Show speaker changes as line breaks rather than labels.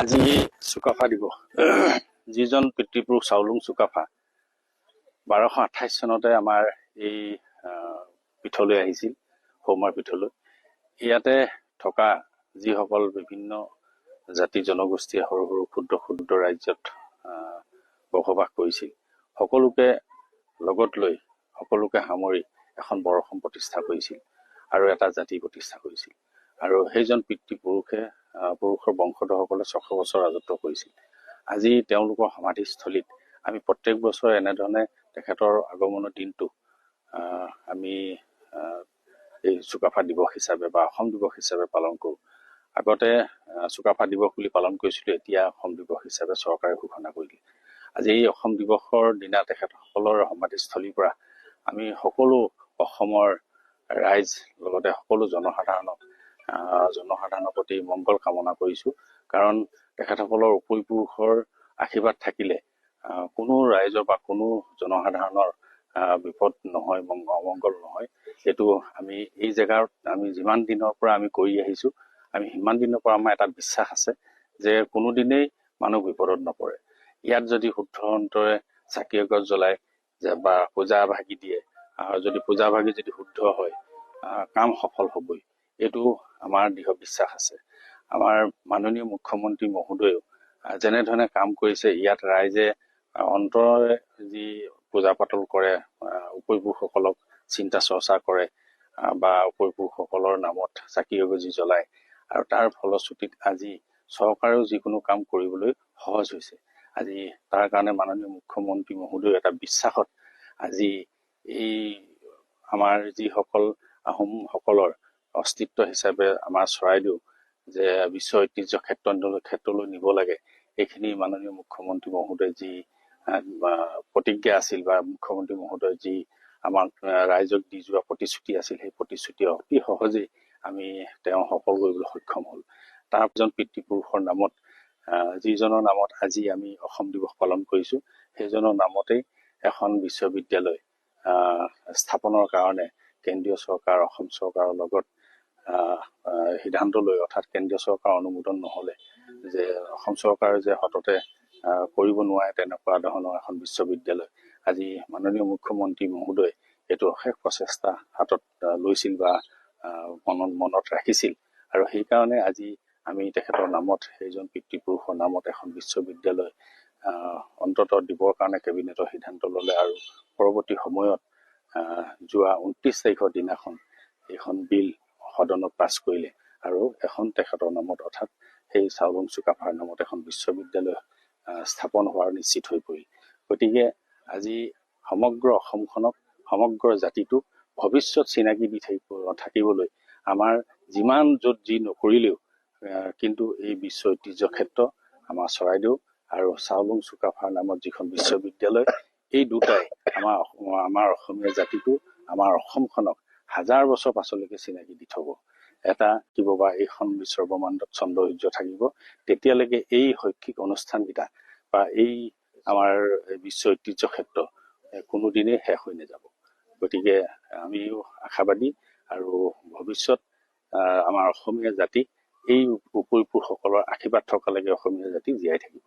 আজি চুকাফা দিৱস। যিজন পিতৃপুৰুষ চাওলুং চুকাফা 1228 চনতে আমাৰ এই পীঠলৈ আহিছিল, সৌমাৰ পীঠলৈ। ইয়াতে থকা যিসকল বিভিন্ন জাতি জনগোষ্ঠীয়ে সৰু সৰু ক্ষুদ্ৰ ক্ষুদ্ৰ ৰাজ্যত বসবাস কৰিছিল, সকলোকে লগত লৈ সকলোকে সামৰি এখন বৰ অসম প্ৰতিষ্ঠা কৰিছিল আৰু এটা জাতি প্ৰতিষ্ঠা কৰিছিল। আৰু সেইজন পিতৃপুৰুষৰ বংশধৰসকলে 600 বছৰ ৰাজত্ব কৰিছিল। আজি তেওঁলোকৰ সমাধিস্থলীত আমি প্ৰত্যেক বছৰে এনেধৰণে তেখেতৰ আগমনৰ দিনটো আমি এই চুকাফা দিৱস হিচাপে বা অসম দিৱস হিচাপে পালন কৰোঁ। আগতে চুকাফা দিৱস বুলি পালন কৰিছিলোঁ, এতিয়া অসম দিৱস হিচাপে চৰকাৰে ঘোষণা কৰিলে। আজি এই অসম দিৱসৰ দিনা তেখেতসকলৰ সমাধিস্থলীৰ পৰা আমি সকলো অসমৰ ৰাইজ লগতে সকলো জনসাধাৰণৰ প্ৰতি মংগল কামনা কৰিছোঁ। কাৰণ তেখেতসকলৰ উপৰিপুৰুষৰ আশীৰ্বাদ থাকিলে কোনো ৰাইজৰ বা কোনো জনসাধাৰণৰ বিপদ নহয়, অমংগল নহয়। সেইটো আমি এই জেগাত আমি যিমান দিনৰ পৰা আমি কৰি আহিছোঁ, আমি সিমান দিনৰ পৰা আমাৰ এটা বিশ্বাস আছে যে কোনোদিনেই মানুহ বিপদত নপৰে। ইয়াত যদি শুদ্ধ অন্তৰে চাকি এগছ জ্বলাই বা পূজা ভাগি দিয়ে, যদি পূজা ভাগি যদি শুদ্ধ হয়, কাম সফল হ'বই, এইটো আমাৰ দৃঢ় বিশ্বাস আছে। আমাৰ মাননীয় মুখ্যমন্ত্ৰী মহোদয়েও যেনেধৰণে কাম কৰিছে, ইয়াত ৰাইজে অন্তৰে যি পূজা পাতল কৰে, উপৰিপুৰুষসকলক চিন্তা চৰ্চা কৰে বা উপৰিপুৰুষসকলৰ নামত চাকি এগছি জ্বলায়, আৰু তাৰ ফলশ্ৰুতিত আজি চৰকাৰেও যিকোনো কাম কৰিবলৈ সহজ হৈছে। আজি তাৰ কাৰণে মাননীয় মুখ্যমন্ত্ৰী মহোদয় এটা বিশ্বাসত আজি এই আমাৰ যিসকল আহোমসকলৰ অস্তিত্ব হিচাপে আমাৰ চৰাইদেউ যে বিশ্ব ঐতিহ্য ক্ষেত্ৰলৈ নিব লাগে, এইখিনি মাননীয় মুখ্যমন্ত্ৰী মহোদয় যি প্ৰতিজ্ঞা আছিল বা মুখ্যমন্ত্ৰী মহোদয় যি আমাক ৰাইজক দি যোৱা প্ৰতিশ্ৰুতি আছিল, সেই প্ৰতিশ্ৰুতি অতি সহজেই আমি তেওঁ সফল কৰিবলৈ সক্ষম হ'ল। তাৰ এজন পিতৃপুৰুষৰ নামত, যিজনৰ নামত আজি আমি অসম দিৱস পালন কৰিছোঁ, সেইজনৰ নামতেই এখন বিশ্ববিদ্যালয় স্থাপনৰ কাৰণে কেন্দ্ৰীয় চৰকাৰ, অসম চৰকাৰৰ লগত সিদ্ধান্ত লৈ, অৰ্থাৎ কেন্দ্ৰীয় চৰকাৰৰ অনুমোদন নহ'লে যে অসম চৰকাৰে যে সততে কৰিব নোৱাৰে তেনেকুৱা ধৰণৰ এখন বিশ্ববিদ্যালয় আজি মাননীয় মুখ্যমন্ত্ৰী মহোদয় এইটো অশেষ প্ৰচেষ্টা হাতত লৈছিল বা মনত ৰাখিছিল। আৰু সেইকাৰণে আজি আমি তেখেতৰ নামত, সেইজন পিতৃপুৰুষৰ নামত এখন বিশ্ববিদ্যালয় অন্ততঃ দিবৰ কাৰণে কেবিনেটৰ সিদ্ধান্ত ল'লে। আৰু পৰৱৰ্তী সময়ত যোৱা 29 তাৰিখৰ দিনাখন এইখন বিল সদনত পাছ কৰিলে আৰু এখন তেখেতৰ নামত, অৰ্থাৎ সেই চাওলুং চুকাফাৰ নামত এখন বিশ্ববিদ্যালয় স্থাপন হোৱাৰ নিশ্চিত হৈ পৰিল। গতিকে আজি সমগ্ৰ অসমখনক, সমগ্ৰ জাতিটোক ভৱিষ্যত চিনাকি দি থাকিবলৈ আমাৰ যিমান য'ত যি নকৰিলেও কিন্তু এই বিশ্ব ঐতিহ্য ক্ষেত্ৰ আমাৰ চৰাইদেউ আৰু চাওলুং চুকাফাৰ নামত যিখন বিশ্ববিদ্যালয়, এই দুটাই আমাৰ অসমীয়া জাতিটো, আমাৰ অসমখনক হাজাৰ বছৰ পাছলৈকে চিনাকি দি থব। এটা কিব বা এইখন বিশ্বৰ ব্ৰহ্মাণ্ডত চন্দ্ৰসূৰ্য থাকিব, তেতিয়ালৈকে এই শৈক্ষিক অনুষ্ঠানকেইটা বা এই আমাৰ বিশ্ব ঐতিহ্য ক্ষেত্ৰ কোনোদিনেই শেষ হৈ নাযাব। গতিকে আমিও আশাবাদী আৰু ভৱিষ্যত আমাৰ অসমীয়া জাতি এই উপৰিপুৰুষসকলৰ আশীৰ্বাদ থকালৈকে অসমীয়া জাতি জীয়াই থাকিব।